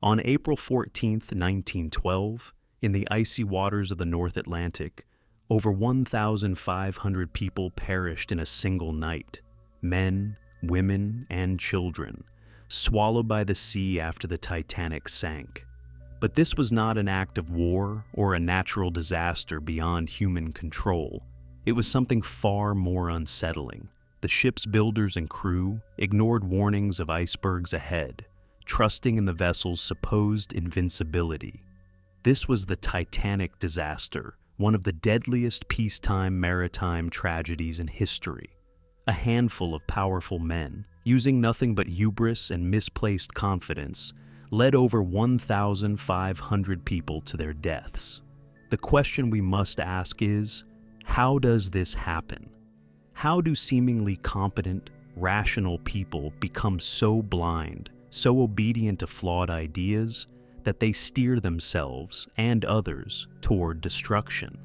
On April 14, 1912, in the icy waters of the North Atlantic, over 1,500 people perished in a single night, men, women, and children, swallowed by the sea after the Titanic sank. But this was not an act of war or a natural disaster beyond human control. It was something far more unsettling. The ship's builders and crew ignored warnings of icebergs ahead, trusting in the vessel's supposed invincibility. This was the Titanic disaster, one of the deadliest peacetime maritime tragedies in history. A handful of powerful men, using nothing but hubris and misplaced confidence, led over 1,500 people to their deaths. The question we must ask is, how does this happen? How do seemingly competent, rational people become so blind, so obedient to flawed ideas, that they steer themselves and others toward destruction?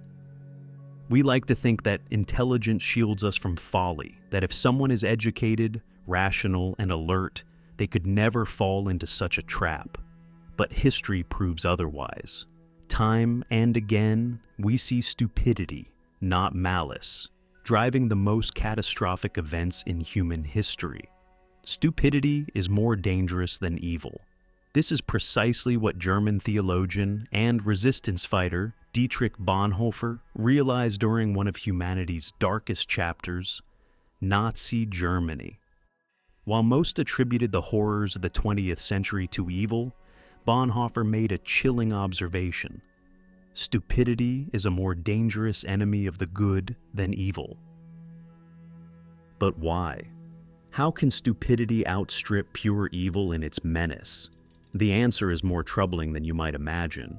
We like to think that intelligence shields us from folly, that if someone is educated, rational, and alert, they could never fall into such a trap. But history proves otherwise. Time and again, we see stupidity, not malice, driving the most catastrophic events in human history. Stupidity is more dangerous than evil. This is precisely what German theologian and resistance fighter Dietrich Bonhoeffer realized during one of humanity's darkest chapters, Nazi Germany. While most attributed the horrors of the 20th century to evil, Bonhoeffer made a chilling observation. Stupidity is a more dangerous enemy of the good than evil. But why? How can stupidity outstrip pure evil in its menace? The answer is more troubling than you might imagine.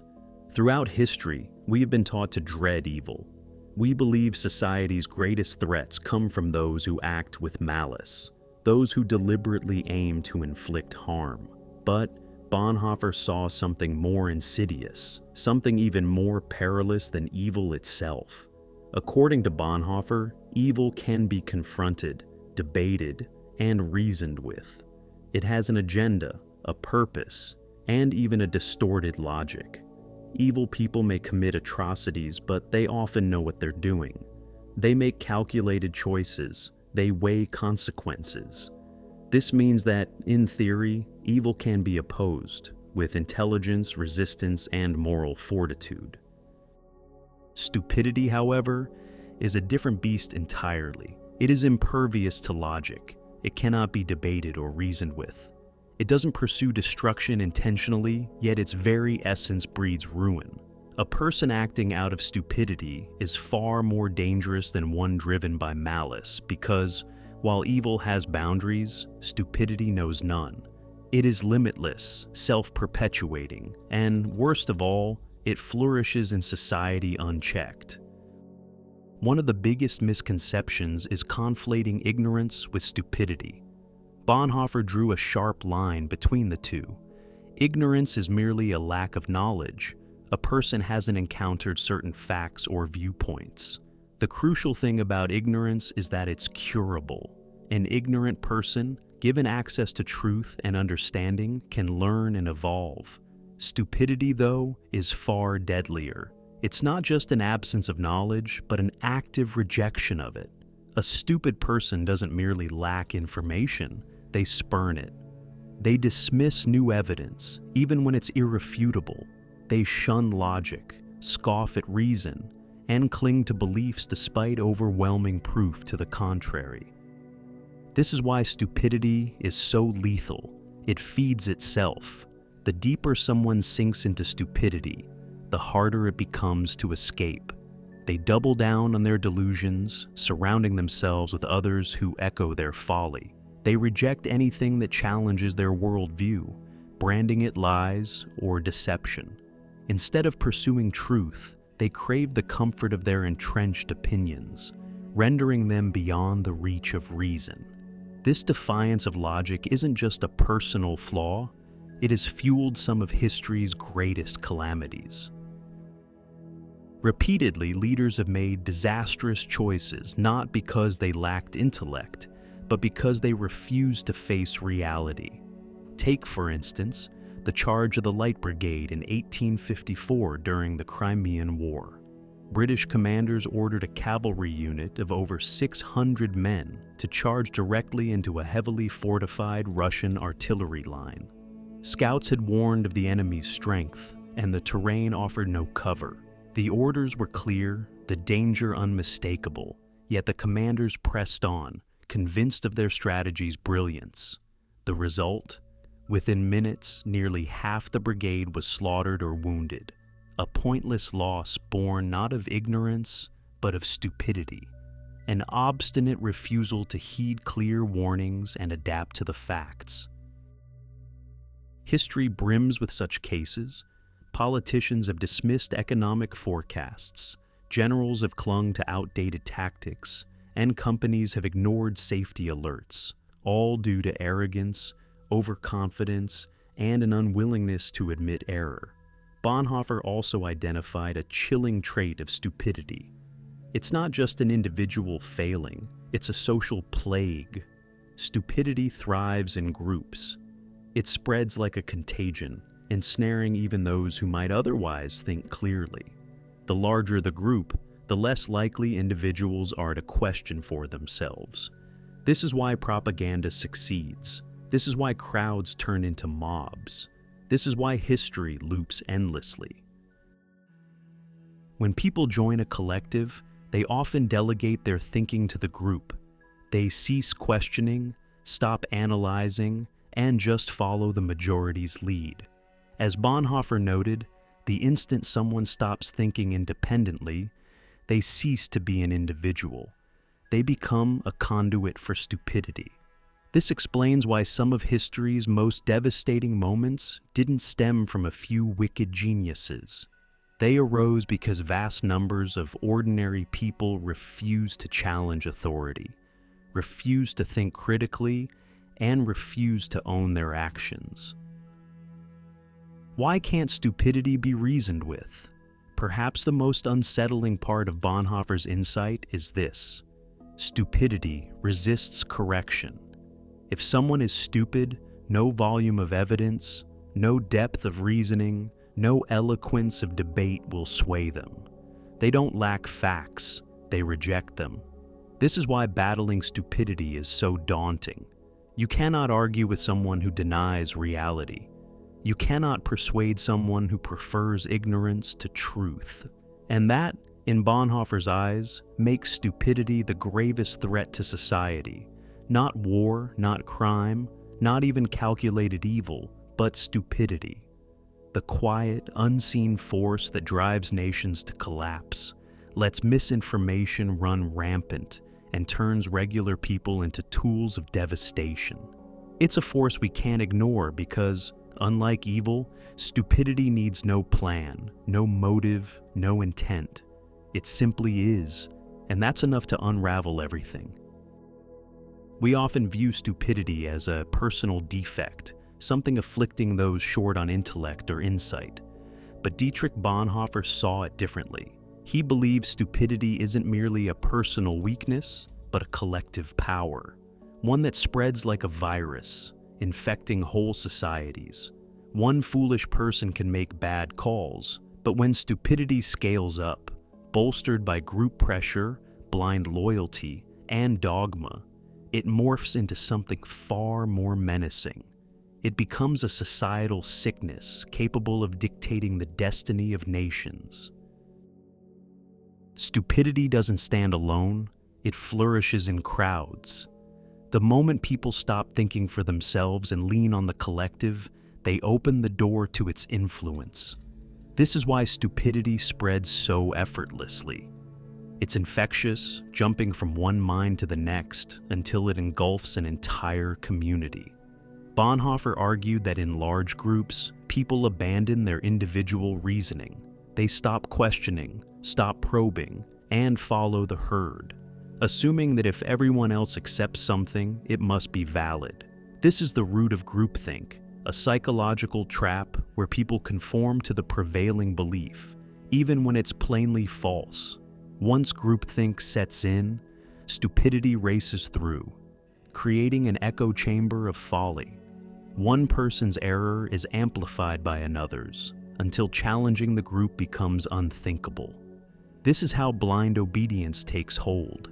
Throughout history, we have been taught to dread evil. We believe society's greatest threats come from those who act with malice, those who deliberately aim to inflict harm. But Bonhoeffer saw something more insidious, something even more perilous than evil itself. According to Bonhoeffer, evil can be confronted, debated, and reasoned with. It has an agenda, a purpose, and even a distorted logic. Evil people may commit atrocities, but they often know what they're doing. They make calculated choices. They weigh consequences. This means that, in theory, evil can be opposed, with intelligence, resistance, and moral fortitude. Stupidity, however, is a different beast entirely. It is impervious to logic. It cannot be debated or reasoned with. It doesn't pursue destruction intentionally, yet its very essence breeds ruin. A person acting out of stupidity is far more dangerous than one driven by malice because, while evil has boundaries, stupidity knows none. It is limitless, self-perpetuating, and, worst of all, it flourishes in society unchecked. One of the biggest misconceptions is conflating ignorance with stupidity. Bonhoeffer drew a sharp line between the two. Ignorance is merely a lack of knowledge. A person hasn't encountered certain facts or viewpoints. The crucial thing about ignorance is that it's curable. An ignorant person, given access to truth and understanding, can learn and evolve. Stupidity, though, is far deadlier. It's not just an absence of knowledge, but an active rejection of it. A stupid person doesn't merely lack information, they spurn it. They dismiss new evidence, even when it's irrefutable. They shun logic, scoff at reason, and cling to beliefs despite overwhelming proof to the contrary. This is why stupidity is so lethal. It feeds itself. The deeper someone sinks into stupidity, the harder it becomes to escape. They double down on their delusions, surrounding themselves with others who echo their folly. They reject anything that challenges their worldview, branding it lies or deception. Instead of pursuing truth, they crave the comfort of their entrenched opinions, rendering them beyond the reach of reason. This defiance of logic isn't just a personal flaw, it has fueled some of history's greatest calamities. Repeatedly, leaders have made disastrous choices not because they lacked intellect, but because they refused to face reality. Take, for instance, the charge of the Light Brigade in 1854 during the Crimean War. British commanders ordered a cavalry unit of over 600 men to charge directly into a heavily fortified Russian artillery line. Scouts had warned of the enemy's strength, and the terrain offered no cover. The orders were clear, the danger unmistakable, yet the commanders pressed on, convinced of their strategy's brilliance. The result? Within minutes, nearly half the brigade was slaughtered or wounded, a pointless loss born not of ignorance, but of stupidity, an obstinate refusal to heed clear warnings and adapt to the facts. History brims with such cases. Politicians have dismissed economic forecasts, generals have clung to outdated tactics, and companies have ignored safety alerts, all due to arrogance, overconfidence, and an unwillingness to admit error. Bonhoeffer also identified a chilling trait of stupidity. It's not just an individual failing, it's a social plague. Stupidity thrives in groups. It spreads like a contagion, ensnaring even those who might otherwise think clearly. The larger the group, the less likely individuals are to question for themselves. This is why propaganda succeeds. This is why crowds turn into mobs. This is why history loops endlessly. When people join a collective, they often delegate their thinking to the group. They cease questioning, stop analyzing, and just follow the majority's lead. As Bonhoeffer noted, the instant someone stops thinking independently, they cease to be an individual. They become a conduit for stupidity. This explains why some of history's most devastating moments didn't stem from a few wicked geniuses. They arose because vast numbers of ordinary people refused to challenge authority, refused to think critically, and refused to own their actions. Why can't stupidity be reasoned with? Perhaps the most unsettling part of Bonhoeffer's insight is this: stupidity resists correction. If someone is stupid, no volume of evidence, no depth of reasoning, no eloquence of debate will sway them. They don't lack facts, they reject them. This is why battling stupidity is so daunting. You cannot argue with someone who denies reality. You cannot persuade someone who prefers ignorance to truth. And that, in Bonhoeffer's eyes, makes stupidity the gravest threat to society. Not war, not crime, not even calculated evil, but stupidity. The quiet, unseen force that drives nations to collapse, lets misinformation run rampant, and turns regular people into tools of devastation. It's a force we can't ignore because, unlike evil, stupidity needs no plan, no motive, no intent. It simply is, and that's enough to unravel everything. We often view stupidity as a personal defect, something afflicting those short on intellect or insight. But Dietrich Bonhoeffer saw it differently. He believes stupidity isn't merely a personal weakness, but a collective power, one that spreads like a virus, infecting whole societies. One foolish person can make bad calls, but when stupidity scales up, bolstered by group pressure, blind loyalty, and dogma, it morphs into something far more menacing. It becomes a societal sickness capable of dictating the destiny of nations. Stupidity doesn't stand alone, it flourishes in crowds. The moment people stop thinking for themselves and lean on the collective, they open the door to its influence. This is why stupidity spreads so effortlessly. It's infectious, jumping from one mind to the next until it engulfs an entire community. Bonhoeffer argued that in large groups, people abandon their individual reasoning. They stop questioning, stop probing, and follow the herd, assuming that if everyone else accepts something, it must be valid. This is the root of groupthink, a psychological trap where people conform to the prevailing belief, even when it's plainly false. Once groupthink sets in, stupidity races through, creating an echo chamber of folly. One person's error is amplified by another's, until challenging the group becomes unthinkable. This is how blind obedience takes hold,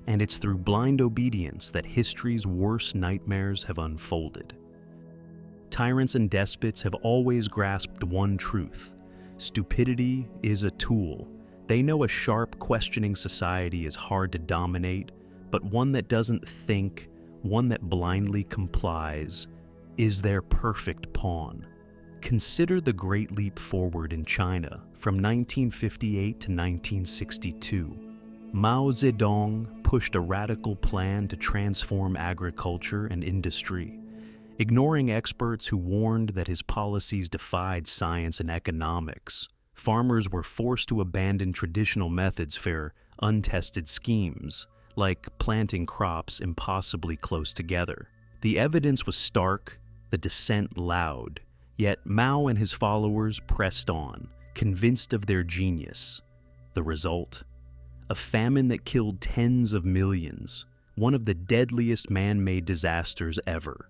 and it's through blind obedience that history's worst nightmares have unfolded. Tyrants and despots have always grasped one truth: stupidity is a tool. They know a sharp, questioning society is hard to dominate, but one that doesn't think, one that blindly complies, is their perfect pawn. Consider the Great Leap Forward in China from 1958 to 1962. Mao Zedong pushed a radical plan to transform agriculture and industry. Ignoring experts who warned that his policies defied science and economics, farmers were forced to abandon traditional methods for untested schemes, like planting crops impossibly close together. The evidence was stark, the dissent loud, yet Mao and his followers pressed on, convinced of their genius. The result? A famine that killed tens of millions, one of the deadliest man-made disasters ever.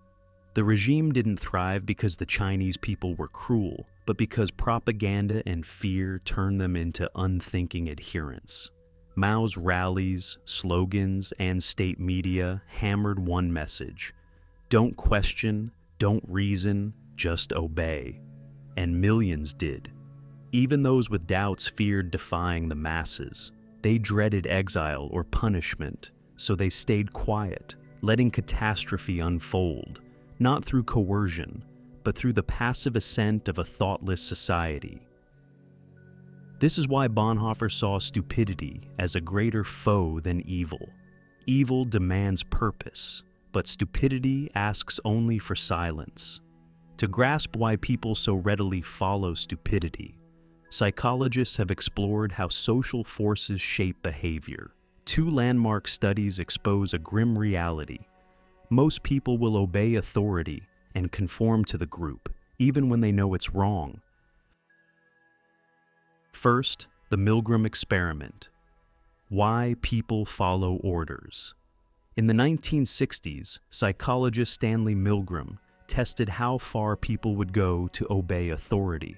The regime didn't thrive because the Chinese people were cruel, but because propaganda and fear turned them into unthinking adherents. Mao's rallies, slogans, and state media hammered one message: don't question, don't reason, just obey. And millions did. Even those with doubts feared defying the masses. They dreaded exile or punishment, so they stayed quiet, letting catastrophe unfold, not through coercion, but through the passive assent of a thoughtless society. This is why Bonhoeffer saw stupidity as a greater foe than evil. Evil demands purpose, but stupidity asks only for silence. To grasp why people so readily follow stupidity, psychologists have explored how social forces shape behavior. Two landmark studies expose a grim reality. Most people will obey authority and conform to the group, even when they know it's wrong. First, the Milgram experiment. Why people follow orders. In the 1960s, psychologist Stanley Milgram tested how far people would go to obey authority.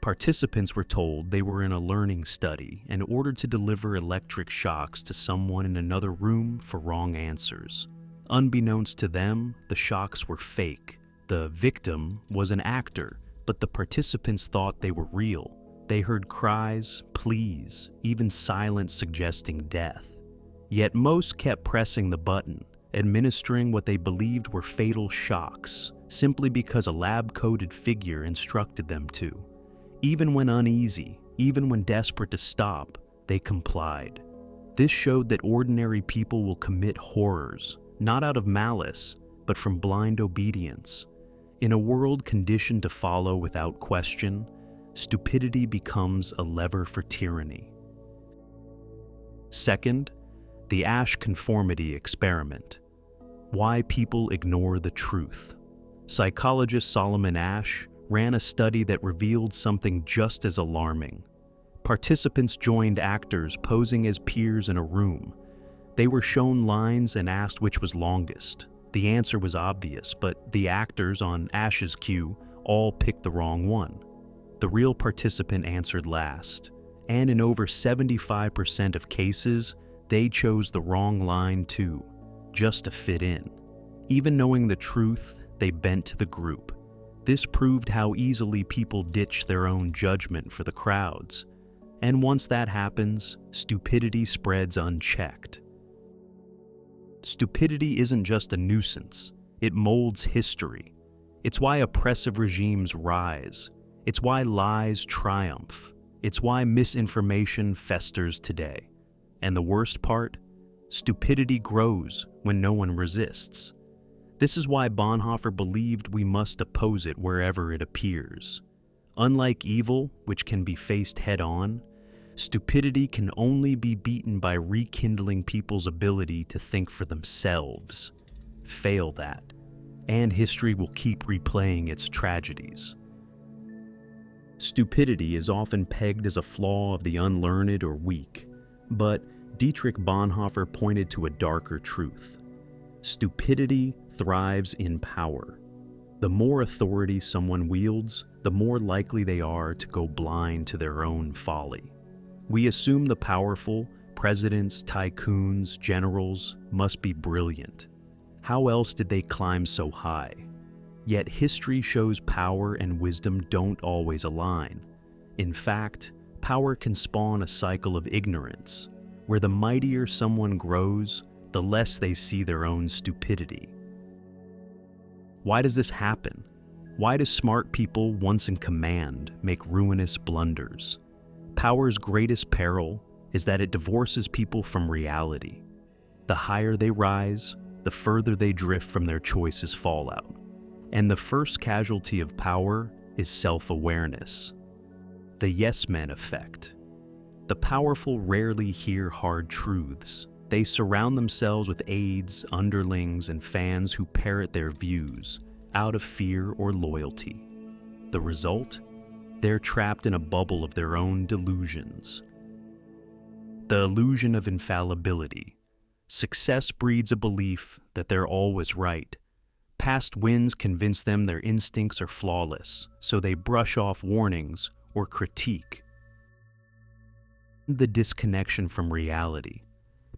Participants were told they were in a learning study and ordered to deliver electric shocks to someone in another room for wrong answers. Unbeknownst to them, the shocks were fake. The victim was an actor, but the participants thought they were real. They heard cries, pleas, even silence suggesting death. Yet most kept pressing the button, administering what they believed were fatal shocks, simply because a lab-coded figure instructed them to. Even when uneasy, even when desperate to stop, they complied. This showed that ordinary people will commit horrors, not out of malice, but from blind obedience. In a world conditioned to follow without question, stupidity becomes a lever for tyranny. Second, the Ash conformity experiment. Why people ignore the truth. Psychologist Solomon Asch ran a study that revealed something just as alarming. Participants joined actors posing as peers in a room. They were shown lines and asked which was longest. The answer was obvious, but the actors on Asch's cue all picked the wrong one. The real participant answered last, and in over 75% of cases, they chose the wrong line too, just to fit in. Even knowing the truth, they bent to the group. This proved how easily people ditch their own judgment for the crowds. And once that happens, stupidity spreads unchecked. Stupidity isn't just a nuisance, it molds history. It's why oppressive regimes rise. It's why lies triumph. It's why misinformation festers today. And the worst part? Stupidity grows when no one resists. This is why Bonhoeffer believed we must oppose it wherever it appears. Unlike evil, which can be faced head-on, stupidity can only be beaten by rekindling people's ability to think for themselves. Fail that, and history will keep replaying its tragedies. Stupidity is often pegged as a flaw of the unlearned or weak, but Dietrich Bonhoeffer pointed to a darker truth. Stupidity thrives in power. The more authority someone wields, the more likely they are to go blind to their own folly. We assume the powerful, presidents, tycoons, generals, must be brilliant. How else did they climb so high? Yet history shows power and wisdom don't always align. In fact, power can spawn a cycle of ignorance, where the mightier someone grows, the less they see their own stupidity. Why does this happen? Why do smart people once in command make ruinous blunders? Power's greatest peril is that it divorces people from reality. The higher they rise, the further they drift from their choices' fallout. And the first casualty of power is self-awareness. The yes men effect. The powerful rarely hear hard truths. They surround themselves with aides, underlings, and fans who parrot their views out of fear or loyalty. The result? They're trapped in a bubble of their own delusions. The illusion of infallibility. Success breeds a belief that they're always right. Past wins convince them their instincts are flawless, so they brush off warnings or critique. The disconnection from reality.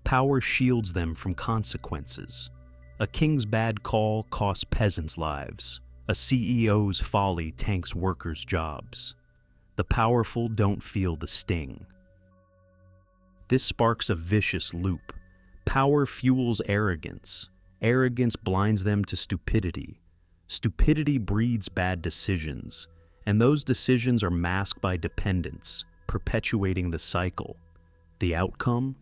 Power shields them from consequences. A king's bad call costs peasants' lives. A CEO's folly tanks workers' jobs. The powerful don't feel the sting. This sparks a vicious loop. Power fuels arrogance. Arrogance blinds them to stupidity. Stupidity breeds bad decisions, and those decisions are masked by dependence, perpetuating the cycle. The outcome?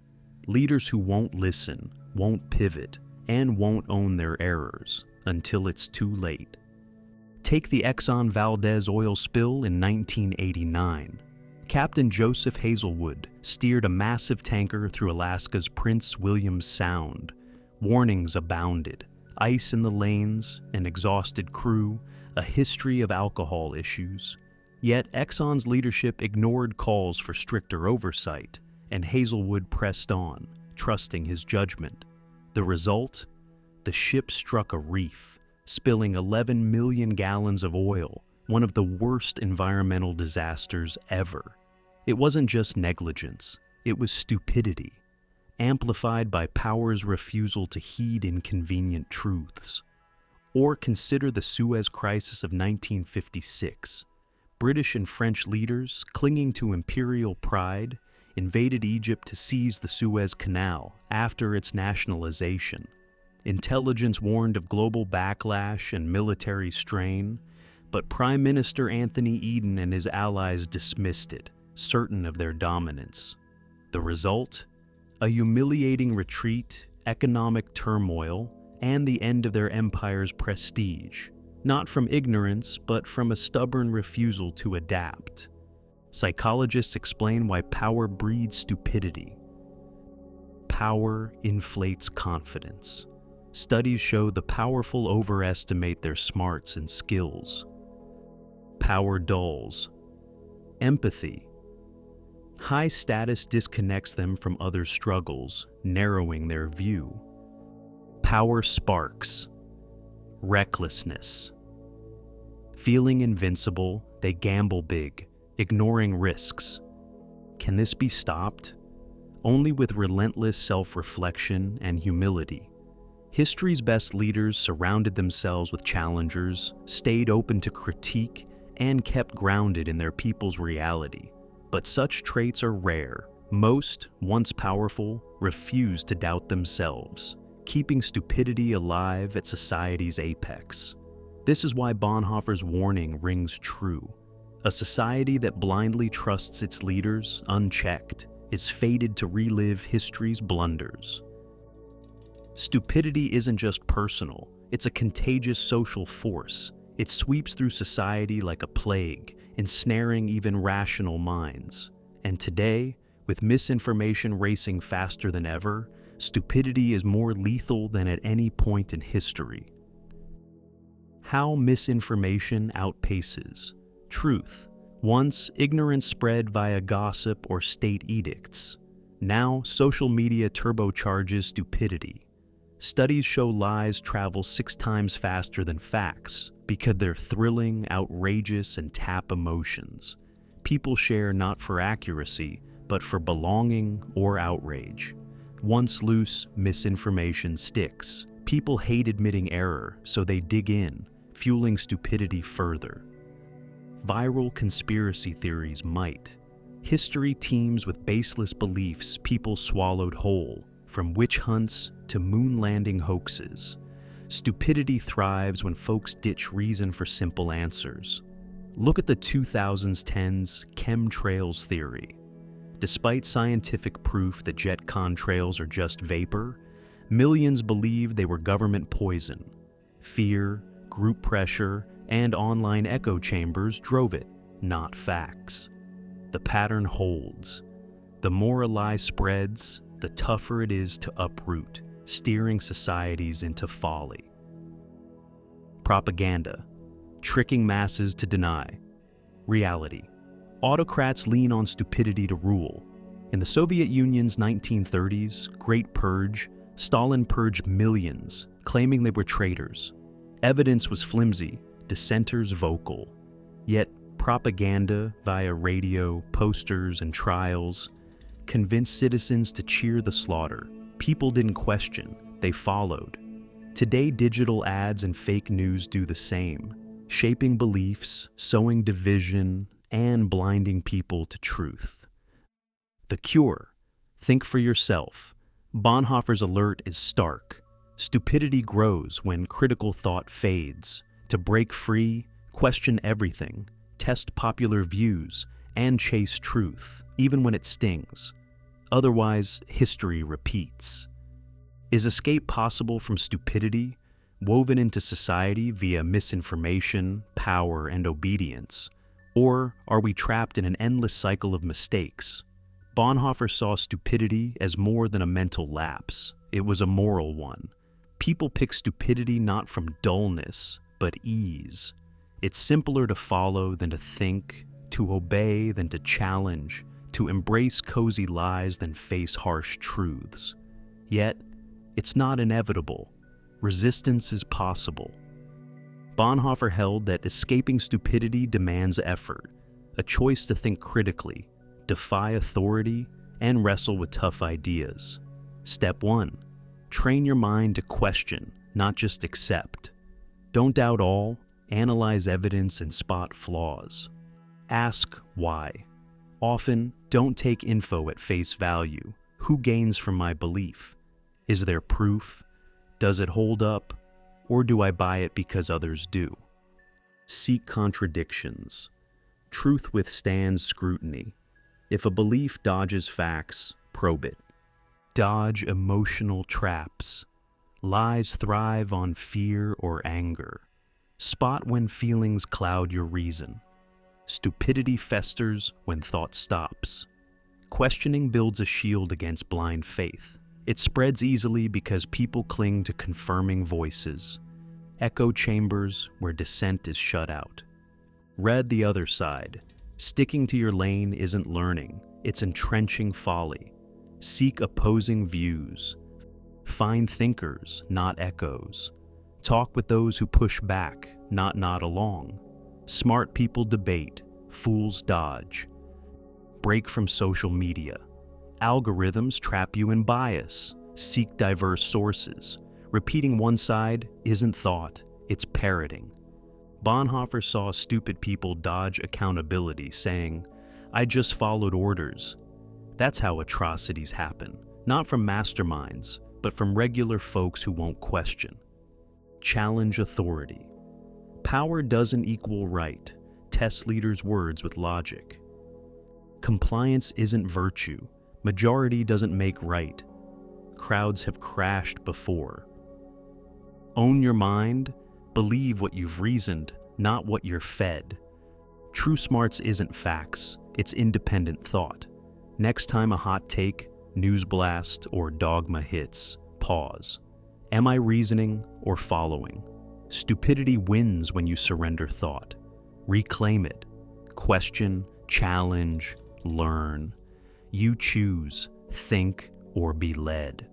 Leaders who won't listen, won't pivot, and won't own their errors until it's too late. Take the Exxon Valdez oil spill in 1989. Captain Joseph Hazelwood steered a massive tanker through Alaska's Prince William Sound. Warnings abounded, ice in the lanes, an exhausted crew, a history of alcohol issues. Yet Exxon's leadership ignored calls for stricter oversight, and Hazelwood pressed on, trusting his judgment. The result? The ship struck a reef, spilling 11 million gallons of oil, one of the worst environmental disasters ever. It wasn't just negligence, it was stupidity, amplified by power's refusal to heed inconvenient truths. Or consider the Suez Crisis of 1956. British and French leaders, clinging to imperial pride, invaded Egypt to seize the Suez Canal after its nationalization. Intelligence warned of global backlash and military strain, but Prime Minister Anthony Eden and his allies dismissed it, certain of their dominance. The result? A humiliating retreat, economic turmoil, and the end of their empire's prestige, not from ignorance, but from a stubborn refusal to adapt. Psychologists explain why power breeds stupidity. Power inflates confidence. Studies show the powerful overestimate their smarts and skills. Power dulls. Empathy. High status disconnects them from other struggles, narrowing their view. Power sparks. Recklessness. Feeling invincible, they gamble big, ignoring risks. Can this be stopped? Only with relentless self-reflection and humility. History's best leaders surrounded themselves with challengers, stayed open to critique, and kept grounded in their people's reality. But such traits are rare. Most, once powerful, refuse to doubt themselves, keeping stupidity alive at society's apex. This is why Bonhoeffer's warning rings true. A society that blindly trusts its leaders, unchecked, is fated to relive history's blunders. Stupidity isn't just personal, it's a contagious social force. It sweeps through society like a plague, ensnaring even rational minds. And today, with misinformation racing faster than ever, stupidity is more lethal than at any point in history. How misinformation outpaces truth. Once, ignorance spread via gossip or state edicts. Now, social media turbocharges stupidity. Studies show lies travel 6 times faster than facts, because they're thrilling, outrageous, and tap emotions. People share not for accuracy, but for belonging or outrage. Once loose, misinformation sticks. People hate admitting error, so they dig in, fueling stupidity further. Viral conspiracy theories might. History teems with baseless beliefs people swallowed whole, from witch hunts to moon landing hoaxes. Stupidity thrives when folks ditch reason for simple answers. Look at the 2010s chemtrails theory. Despite scientific proof that jet contrails are just vapor, millions believed they were government poison. Fear, group pressure, and online echo chambers drove it, not facts. The pattern holds. The more a lie spreads, the tougher it is to uproot, steering societies into folly. Propaganda, tricking masses to deny. Reality. Autocrats lean on stupidity to rule. In the Soviet Union's 1930s Great Purge, Stalin purged millions, claiming they were traitors. Evidence was flimsy, dissenters vocal. Yet propaganda via radio, posters, and trials convinced citizens to cheer the slaughter. People didn't question, they followed. Today, digital ads and fake news do the same, shaping beliefs, sowing division, and blinding people to truth. The cure: think for yourself. Bonhoeffer's alert is stark. Stupidity grows when critical thought fades. To break free, question everything, test popular views, and chase truth, even when it stings. Otherwise, history repeats. Is escape possible from stupidity, woven into society via misinformation, power, and obedience? Or are we trapped in an endless cycle of mistakes? Bonhoeffer saw stupidity as more than a mental lapse. It was a moral one. People pick stupidity not from dullness, but ease. It's simpler to follow than to think, to obey than to challenge, to embrace cozy lies than face harsh truths. Yet, it's not inevitable. Resistance is possible. Bonhoeffer held that escaping stupidity demands effort, a choice to think critically, defy authority, and wrestle with tough ideas. Step 1. Train your mind to question, not just accept. Don't doubt all, analyze evidence, and spot flaws. Ask why. Often, don't take info at face value. Who gains from my belief? Is there proof? Does it hold up? Or do I buy it because others do? Seek contradictions. Truth withstands scrutiny. If a belief dodges facts, probe it. Dodge emotional traps. Lies thrive on fear or anger. Spot when feelings cloud your reason. Stupidity festers when thought stops. Questioning builds a shield against blind faith. It spreads easily because people cling to confirming voices, echo chambers where dissent is shut out. Read the other side. Sticking to your lane isn't learning, it's entrenching folly. Seek opposing views. Find thinkers, not echoes. Talk with those who push back, not nod along. Smart people debate, fools dodge. Break from social media. Algorithms trap you in bias. Seek diverse sources. Repeating one side isn't thought, it's parroting. Bonhoeffer saw stupid people dodge accountability, saying, "I just followed orders." That's how atrocities happen, not from masterminds, but from regular folks who won't question. Challenge authority. Power doesn't equal right. Test leaders' words with logic. Compliance isn't virtue. Majority doesn't make right. Crowds have crashed before. Own your mind. Believe what you've reasoned, not what you're fed. True smarts isn't facts, it's independent thought. Next time a hot take, news blast, or dogma hits, pause. Am I reasoning or following? Stupidity wins when you surrender thought. Reclaim it. Question, challenge, learn. You choose, think, or be led.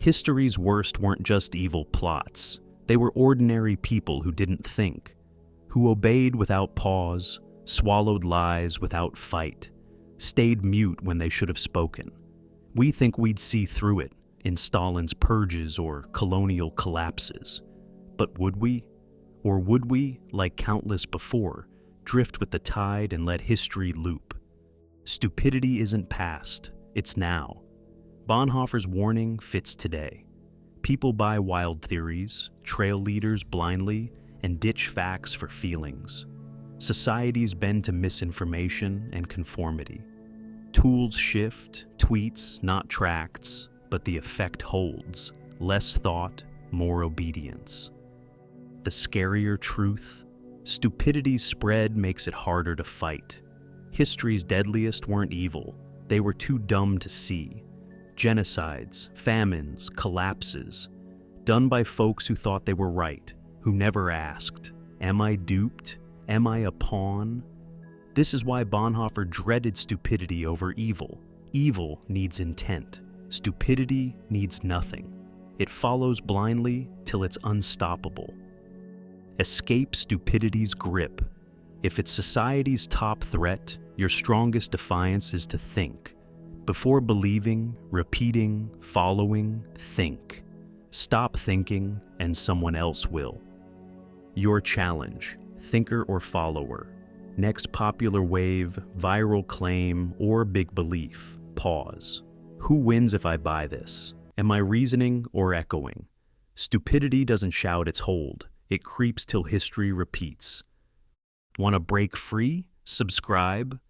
History's worst weren't just evil plots. They were ordinary people who didn't think, who obeyed without pause, swallowed lies without fight, stayed mute when they should have spoken. We think we'd see through it in Stalin's purges or colonial collapses. But would we? Or would we, like countless before, drift with the tide and let history loop? Stupidity isn't past, it's now. Bonhoeffer's warning fits today. People buy wild theories, trail leaders blindly, and ditch facts for feelings. Societies bend to misinformation and conformity. Tools shift, tweets, not tracts, but the effect holds. Less thought, more obedience. The scarier truth, stupidity's spread makes it harder to fight. History's deadliest weren't evil, they were too dumb to see. Genocides, famines, collapses, done by folks who thought they were right, who never asked, am I duped? Am I a pawn? This is why Bonhoeffer dreaded stupidity over evil. Evil needs intent. Stupidity needs nothing. It follows blindly till it's unstoppable. Escape stupidity's grip. If it's society's top threat, your strongest defiance is to think. Before believing, repeating, following, think. Stop thinking, and someone else will. Your challenge, thinker or follower. Next popular wave, viral claim, or big belief. Pause. Who wins if I buy this? Am I reasoning or echoing? Stupidity doesn't shout its hold. It creeps till history repeats. Want to break free? Subscribe.